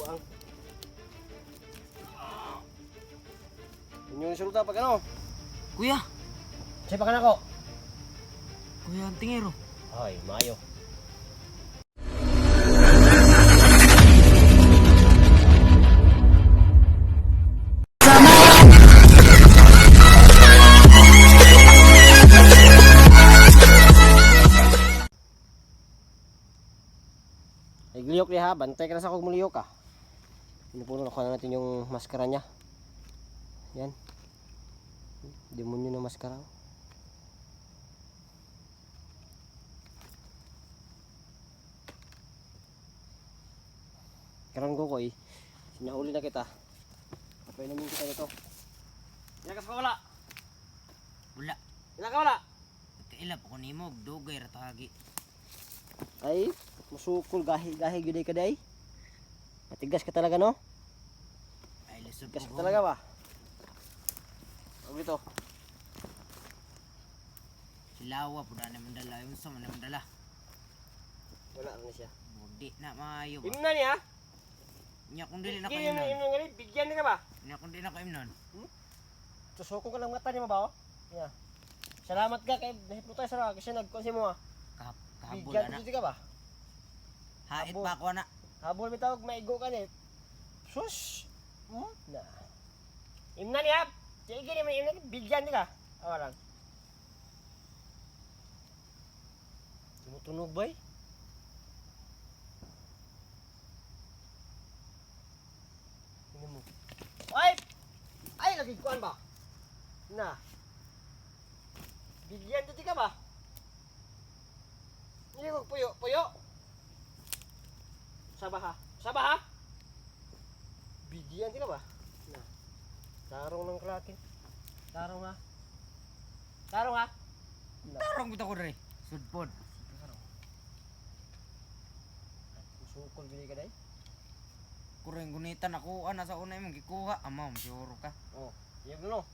ang. Inyong resulta pag ano? Kuya! Siya pa ka na ko? Kuya ang tingero. Ay, mayo. Ay, gliyok niya ha. Bantay ka na sa kong muliyok ha. Pinupuno na natin yung maskara niya. Yan. Demonyo na maskara. Karon ko koy. Sinahuli na kita. Papainumin kita nito. Ilan ka wala? Wala. Ilan ka wala? Kailap ako ni mo. Dugay ratagi. Ay, musukol gahi gyud ka day. Matigas ka talaga no? Ay, lisod Tigas ko. ka talaga ba? Ang dito. Silawa po na naman dala. Yung sa naman dala. Wala na siya. Budi na maayo ba? Imnan niya. Nya kung dili na ko Imnan imnon. ngali bigyan ka ba? Nya kung dili na ko imnon. Tusoko ka lang mata ni mabaw. Yeah. Salamat ka kay nahipnotay sa kasi nagkonsi mo ah. Kahabol Bigyan na. dito ka ba? Hait Habol. pa ako na. Habol mi tawag maigo ka ni. Sus. Na. Imnan niya. Sige ni imnan bigyan di ka. Awalan. Tumutunog ba? Tingnan mo. Ay! Ay, lagi kuan ba? Na. Bigyan dito ka ba? Hindi ko puyo, puyo. Sabaha. Sabaha? Bigyan dito ka ba? Na. Tarong ng kraken. Tarong ha. Tarong ha. Na. Tarong kita ko dre. Sudpod. Musukol gini ka day. Kureng gunitan ako ana sa una imong gikuha. Amaw, siguro ka. Oh, yan no.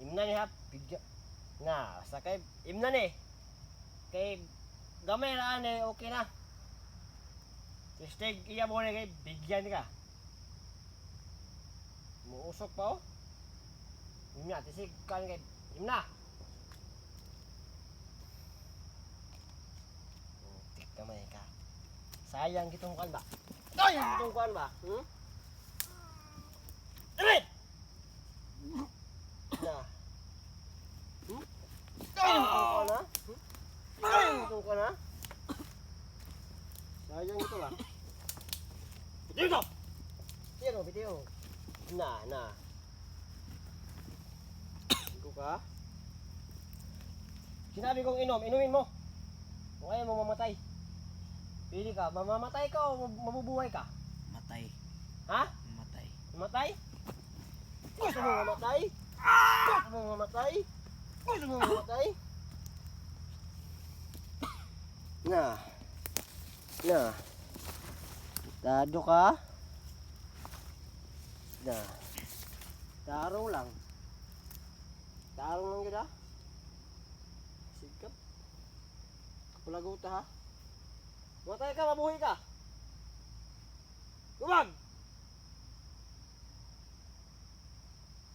Imna ni hap bigyan. Na, sa kay imna ni. Kay gamay ra ane okay na. Steg iya mo ni kay bigyan ka. Muusok pa oh. Imna tisig kan kay imna. Tik gamay ka. Sayang gitong kan ba? Sayang gitong kan ba? Hmm? Dalit! Na. Hmm? Sayang gitong kan ha? Hmm? Sayang gitong kan ha? Sayang ito ba? Dito! Bitiyo, bitiyo. Na. Ito ka? Sinabi kong inom, inumin mo. Kung ayaw mo mamatay. Pili ka, mamamatay ka o mabubuhay ka? Matay. Ha? Matay. Mamatay? Gusto mo mamatay? Gusto mo mamatay? Gusto mo mamatay? Na. Dado ka? Na. Tarong lang. Tarong lang yun ha? Sigap. Kapalagot ha? Matay ka, mabuhay ka. Lumag!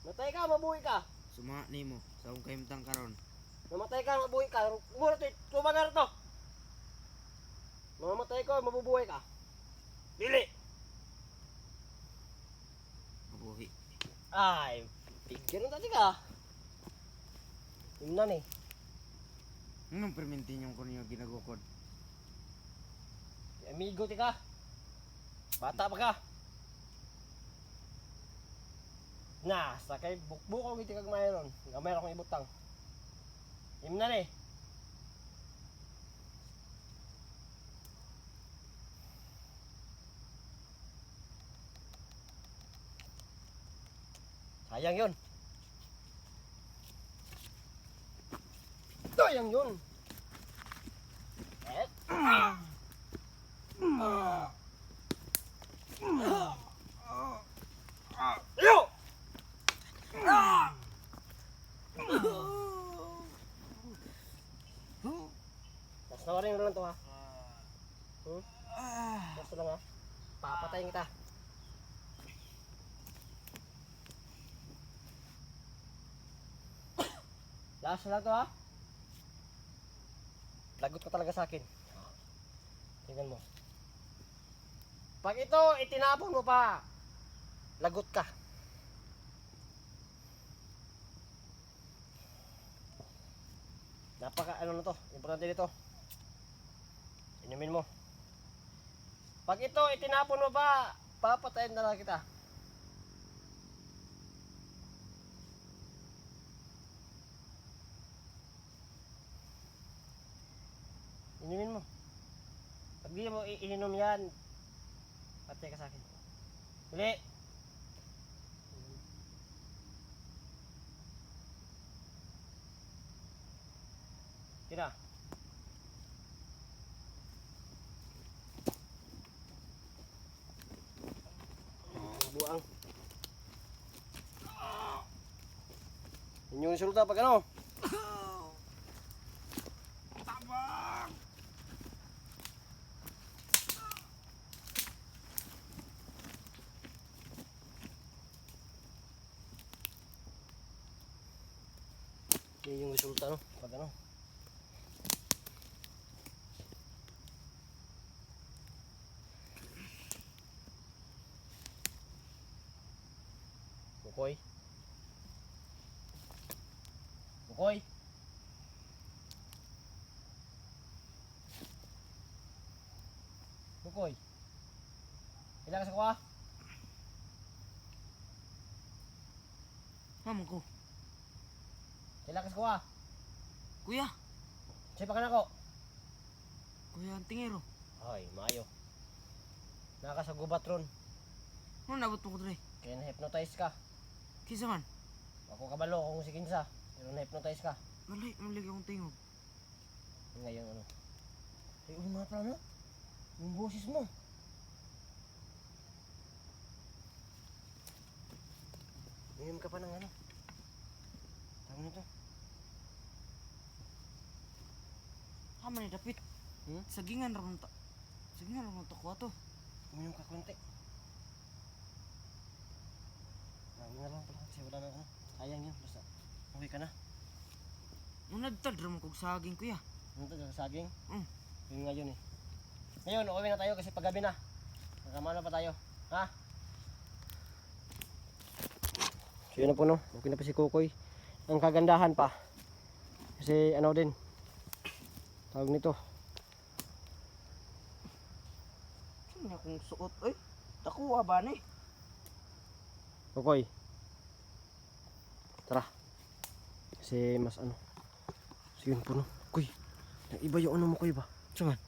Matay ka, mabuhay ka. Suma nimo sa akong kahimtang karon. Mamatay ka, mabuhay ka. Mura to, tumagar to. Mamatay ka, mabubuhay ka. Dili! Mabuhi. Ay, bigyan ng tati ka. Yung nan eh. Anong permintin yung kuno yung ginagukod? Amigo ti ka. Bata pa ka. Na, sakay bukbukong iti kag mayroon. Gamay akong ibutang. Imnan eh. Sayang yun. Sayang yun. Yo! Tas nawarin mo lang to ha. Kaso lang ha, papatayin kita. Last na lang to ha. Lagot ka talaga sa akin. Tingnan mo. Pag ito, itinapon mo pa. Lagot ka. Napaka ano na to, importante dito. Inumin mo. Pag ito, itinapon mo pa, papatayin na lang kita. Inumin mo. Pag di mo ininom yan, patay ka sa akin. Huli! Kina. Buang. Yun yung resulta pag ano. Tabang! Yun yung resulta no, pag ano. Bukoy. Bukoy. Bukoy. Ilang ka sa kuha? Mama ko. Ilang ka sa kuha? Kuya. Sipa ka na ko. Kuya ang tingero. Ay, maayo. Naka sa gubat ron. Ano nabot mo ko dre? Kaya na-hypnotize ka. Kisa man. Ako kabalo kung si Kinsa. Pero na-hypnotize ka. Malay, malay akong tingog. Ngayon ano. Ay, nga pala no? Yung boses mo. Ngayon ka pa ng ano. Tawag nito. Tama ni Dapit. Sagingan ron ta. Sagingan ron ta ko ato. Uminom ka konti. Lagi na lang pala kasi wala na ano. Sayang yun. Basta uwi ka na. Unagtad ron kog saging kuya. Ano to? Saging? Mm. Yun ngayon eh. Ngayon, uwi na tayo kasi paggabi na. Nakamana pa tayo. Ha? So yun na po no. Okay na pa si Kukoy. Ang kagandahan pa. Kasi ano din. Tawag nito. Sino akong suot? Ay, takuha ba ni? Kukoy. Tara. Kasi mas ano. So yun po no. Kuy. Iba yung ano mo kuy ba? Saman.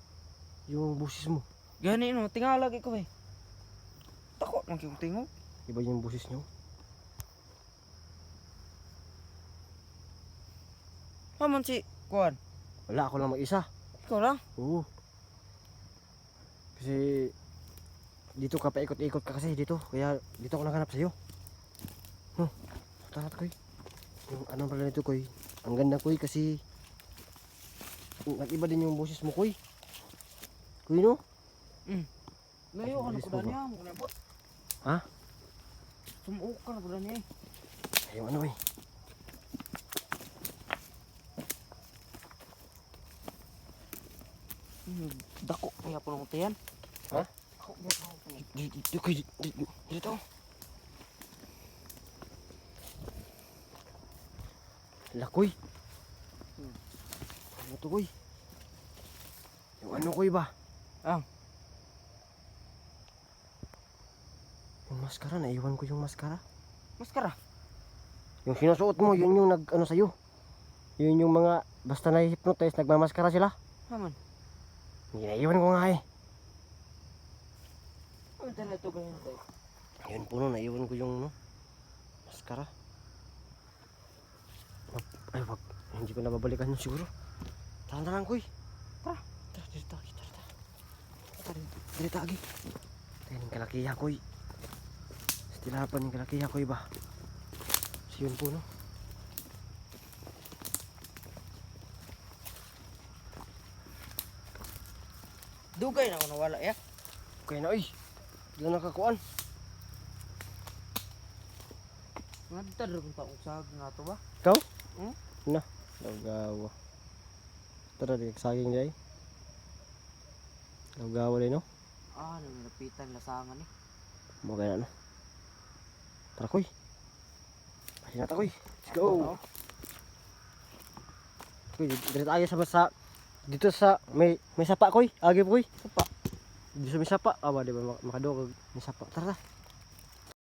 Yung busis mo. Gani no, tingalag ko eh. Tako man kong tingog. Iba yung busis nyo. Haman si Kuan. Wala ako lang mag-isa. Ikaw lang. Oo. Kasi dito ka pa ikot-ikot ka kasi dito. Kaya dito ako naghanap sa'yo. Tarat koy. Yung ano pala nito koy. Ang ganda koy kasi nag-iba din yung boses mo koy. Koy no? Layo ka na Bilis ko mo ba? niya mo na bot. Ha? Sumuok ka na ko niya eh. Yung ano eh. Dako kaya po nang tiyan. Ha? Ako dako. Dito koy. Dito. Lakoy. Ano to koy? Yung ano koy ba? Ah. Yung maskara, naiwan ko yung maskara. Maskara. Yung sinusuot mo, yun yung nag ano sa'yo. Yun yung mga basta na-hypnotize, nagmamaskara sila. Haman. Naiwan ko nga eh. Ano tala to ganyan tayo? Ayun po no, naiwan ko yung no, maskara. Ay wag, hindi ko nababalikan yun siguro. Tara na lang koy. Tara. Tara, dito agi, tara. Tara, dito agi. Tayo ng kalakiya koy. Stilapan ng kalakiya koy ba? So yun po no. Dugay na ako nawala ya. Okay na, oy. Diyan nakakuan. Nga rin taong sag nga to ba? Ikaw? Hmm? Na. Lawgawa. Tara, di saging day. Lawgawa din, no? Ah, nalapitan lasangan eh. Mo kaya no. Tara, koy. Kasi na ta, koy. Let's go. Koy, dito tayo sa dito sa may sapa, koy. Agi po, koy. Sapa. Dito sa may sapa. Aba, di ba makadog may sapa. Tara, tara.